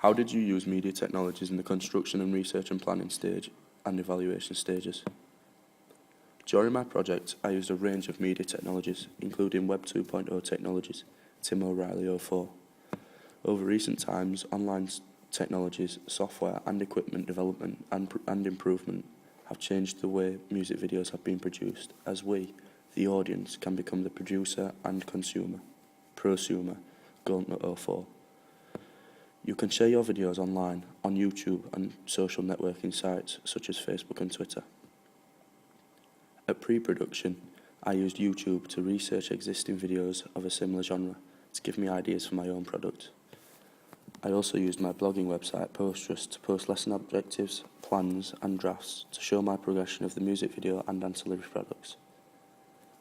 How did you use media technologies in the construction and research and planning stage and evaluation stages? During my project, I used a range of media technologies, including Web 2.0 technologies, Tim O'Reilly 04. Over recent times, online technologies, software and equipment development and improvement have changed the way music videos have been produced, as we, the audience, can become the producer and prosumer, Golden 04. You can share your videos online, on YouTube and social networking sites such as Facebook and Twitter. At pre-production, I used YouTube to research existing videos of a similar genre to give me ideas for my own product. I also used my blogging website, Postress, to post lesson objectives, plans and drafts to show my progression of the music video and ancillary products.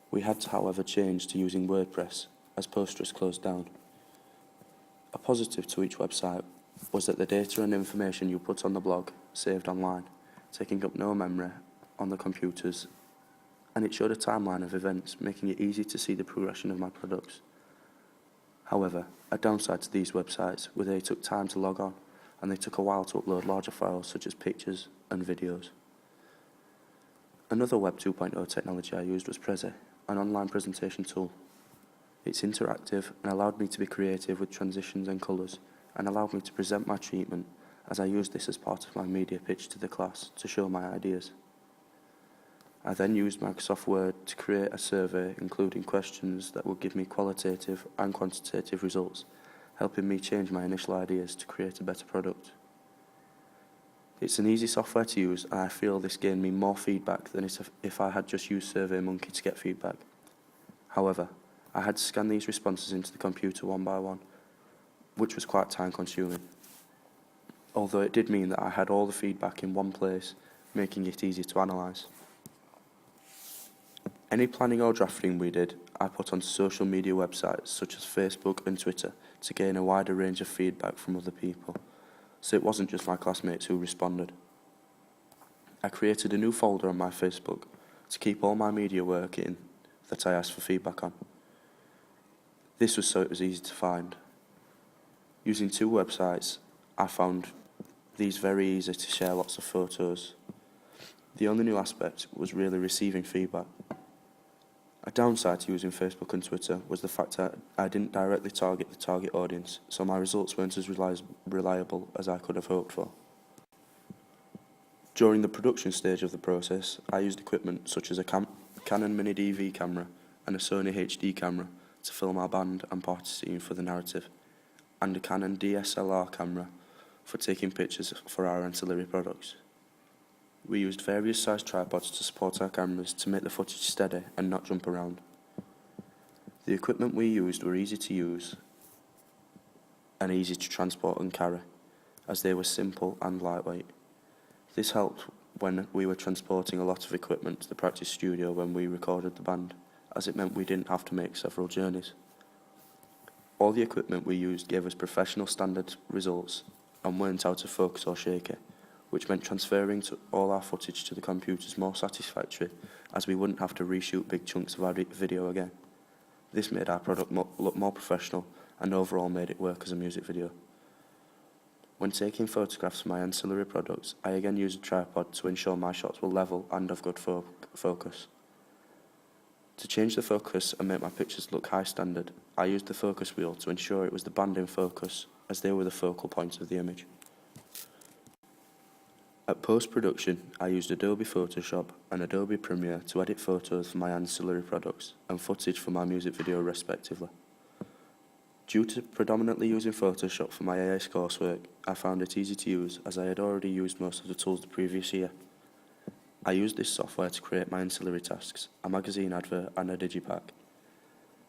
We had to, however, change to using WordPress as Postress closed down. A positive to each website was that the data and information you put on the blog saved online, taking up no memory on the computers, and it showed a timeline of events, making it easy to see the progression of my products. However, a downside to these websites was they took time to log on, and they took a while to upload larger files such as pictures and videos. Another Web 2.0 technology I used was Prezi, an online presentation tool. It's interactive and allowed me to be creative with transitions and colours, and allowed me to present my treatment, as I used this as part of my media pitch to the class to show my ideas. I then used Microsoft Word to create a survey including questions that would give me qualitative and quantitative results, helping me change my initial ideas to create a better product. It's an easy software to use, and I feel this gained me more feedback than if I had just used SurveyMonkey to get feedback. However, I had to scan these responses into the computer one by one, which was quite time consuming. Although it did mean that I had all the feedback in one place, making it easy to analyse. Any planning or drafting we did, I put onto social media websites such as Facebook and Twitter to gain a wider range of feedback from other people, so it wasn't just my classmates who responded. I created a new folder on my Facebook to keep all my media work in that I asked for feedback on. This was so it was easy to find. Using two websites, I found these very easy to share lots of photos. The only new aspect was really receiving feedback. A downside to using Facebook and Twitter was the fact that I didn't directly target the target audience, so my results weren't as reliable as I could have hoped for. During the production stage of the process, I used equipment such as a Canon Mini DV camera and a Sony HD camera to film our band and party scene for the narrative, and a Canon DSLR camera for taking pictures for our ancillary products. We used various sized tripods to support our cameras to make the footage steady and not jump around. The equipment we used were easy to use and easy to transport and carry, as they were simple and lightweight. This helped when we were transporting a lot of equipment to the practice studio when we recorded the band, as it meant we didn't have to make several journeys. All the equipment we used gave us professional standard results and weren't out of focus or shaky, which meant transferring all our footage to the computers more satisfactory, as we wouldn't have to reshoot big chunks of our video again. This made our product look more professional and overall made it work as a music video. When taking photographs for my ancillary products, I again used a tripod to ensure my shots were level and of good focus. To change the focus and make my pictures look high standard, I used the focus wheel to ensure it was the band in focus, as they were the focal points of the image. At post-production, I used Adobe Photoshop and Adobe Premiere to edit photos for my ancillary products and footage for my music video respectively. Due to predominantly using Photoshop for my AS coursework, I found it easy to use, as I had already used most of the tools the previous year. I used this software to create my ancillary tasks, a magazine advert and a digipack.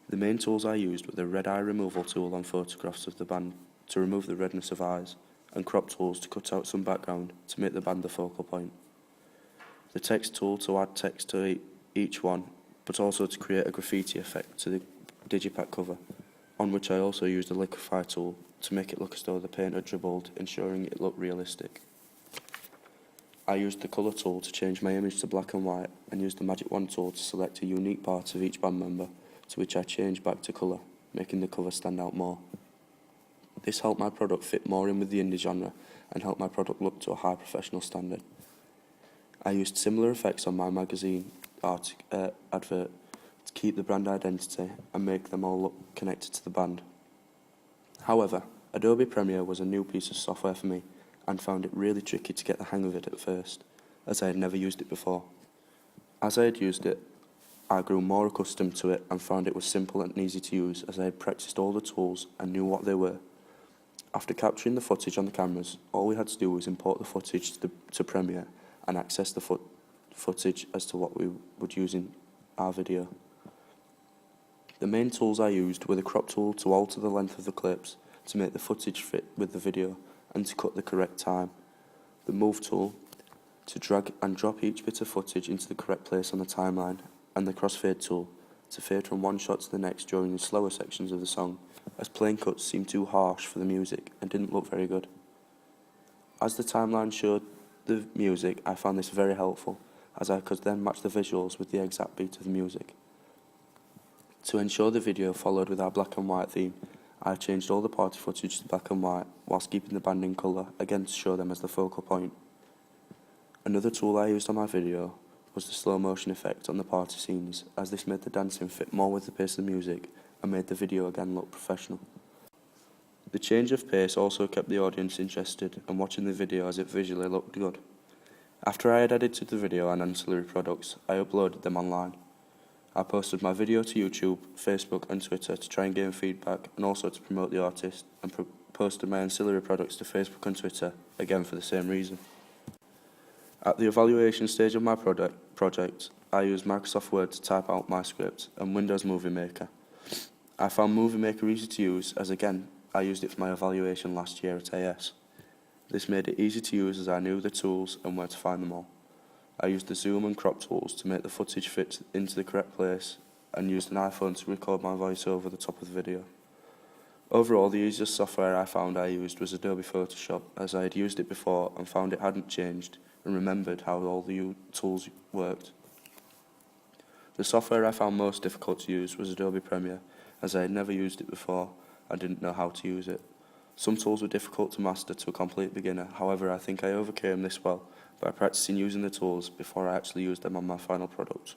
The main tools I used were the red eye removal tool on photographs of the band to remove the redness of eyes, and crop tools to cut out some background to make the band the focal point. The text tool to add text to each one, but also to create a graffiti effect to the digipack cover, on which I also used a liquify tool to make it look as though the paint had dribbled, ensuring it looked realistic. I used the colour tool to change my image to black and white, and used the magic wand tool to select a unique part of each band member, to which I changed back to colour, making the cover stand out more. This helped my product fit more in with the indie genre and helped my product look to a high professional standard. I used similar effects on my magazine advert to keep the brand identity and make them all look connected to the band. However, Adobe Premiere was a new piece of software for me and found it really tricky to get the hang of it at first, as I had never used it before. As I had used it, I grew more accustomed to it and found it was simple and easy to use as I had practiced all the tools and knew what they were. After capturing the footage on the cameras, all we had to do was import the footage to Premiere and access the footage as to what we would use in our video. The main tools I used were the crop tool to alter the length of the clips to make the footage fit with the video and to cut the correct time, the move tool to drag and drop each bit of footage into the correct place on the timeline, and the crossfade tool to fade from one shot to the next during the slower sections of the song, as plain cuts seemed too harsh for the music and didn't look very good. As the timeline showed the music, I found this very helpful, as I could then match the visuals with the exact beat of the music. To ensure the video followed with our black and white theme, I changed all the party footage to black and white whilst keeping the band in colour, again to show them as the focal point. Another tool I used on my video was the slow motion effect on the party scenes, as this made the dancing fit more with the pace of the music and made the video again look professional. The change of pace also kept the audience interested and watching the video as it visually looked good. After I had edited the video and ancillary products, I uploaded them online. I posted my video to YouTube, Facebook and Twitter to try and gain feedback and also to promote the artist, and posted my ancillary products to Facebook and Twitter, again for the same reason. At the evaluation stage of my project, I used Microsoft Word to type out my script and Windows Movie Maker. I found Movie Maker easy to use as, again, I used it for my evaluation last year at AS. This made it easy to use as I knew the tools and where to find them all. I used the zoom and crop tools to make the footage fit into the correct place and used an iPhone to record my voice over the top of the video. Overall, the easiest software I found I used was Adobe Photoshop, as I had used it before and found it hadn't changed and remembered how all the tools worked. The software I found most difficult to use was Adobe Premiere, as I had never used it before and didn't know how to use it. Some tools were difficult to master to a complete beginner, however I think I overcame this well by practicing using the tools before I actually used them on my final product.